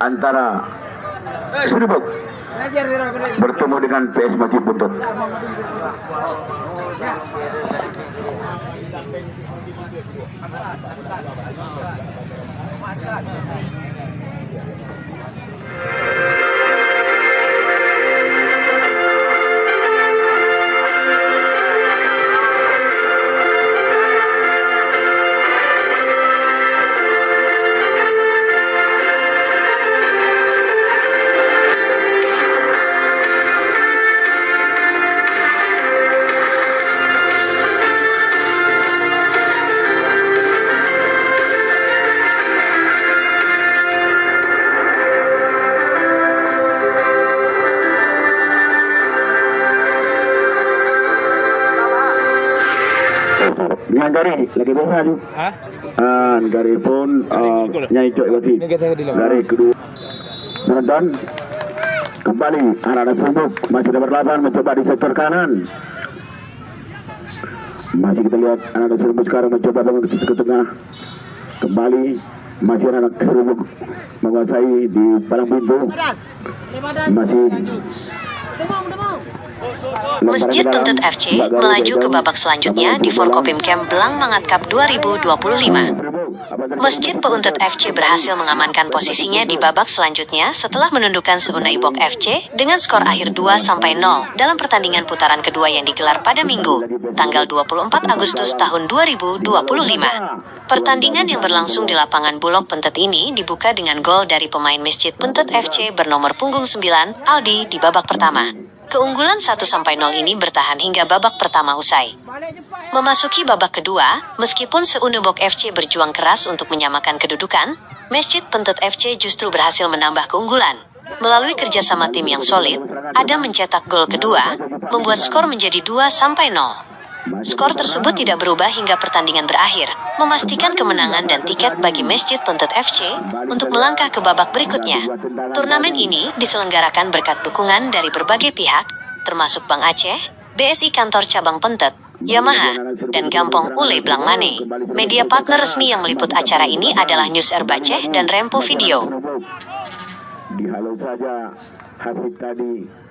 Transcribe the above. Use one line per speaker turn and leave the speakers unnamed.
Antara Serbuk bertemu dengan PS Masjid Buntut. Dengan Gari lagi bola tu. Gari pun nyai cok lagi. Gari kedua. Menonton kembali anak-anak Serbuk masih ada berlawan mencoba di sektor kanan. Masih kita lihat anak-anak Serbuk sekarang mencoba bangun ke tengah. Kembali masih anak-anak Serbuk menguasai di palang pintu. Masih
Masjid Buntut FC melaju ke babak selanjutnya di Forkopim Camp Belang Mangat Cup 2025. Masjid Buntut FC berhasil mengamankan posisinya di babak selanjutnya setelah menundukkan Seunai-Bok FC dengan skor akhir 2-0 dalam pertandingan putaran kedua yang digelar pada Minggu, tanggal 24 Agustus tahun 2025. Pertandingan yang berlangsung di lapangan Bulog Pentet ini dibuka dengan gol dari pemain Masjid Buntut FC bernomor punggung 9, Aldi, di babak pertama. Keunggulan 1-0 ini bertahan hingga babak pertama usai. Memasuki babak kedua, meskipun Seunai-Bok FC berjuang keras untuk menyamakan kedudukan, Masjid Buntut FC justru berhasil menambah keunggulan. Melalui kerjasama tim yang solid, Adam mencetak gol kedua, membuat skor menjadi 2-0. Skor tersebut tidak berubah hingga pertandingan berakhir, memastikan kemenangan dan tiket bagi Masjid Buntut FC untuk melangkah ke babak berikutnya. Turnamen ini diselenggarakan berkat dukungan dari berbagai pihak, termasuk Bank Aceh, BSI Kantor Cabang Pentet, Yamaha, dan Gampong Ule Blangmane. Media partner resmi yang meliput acara ini adalah News Erbaceh dan Rempo Video.
Dihalau saja Hafid tadi.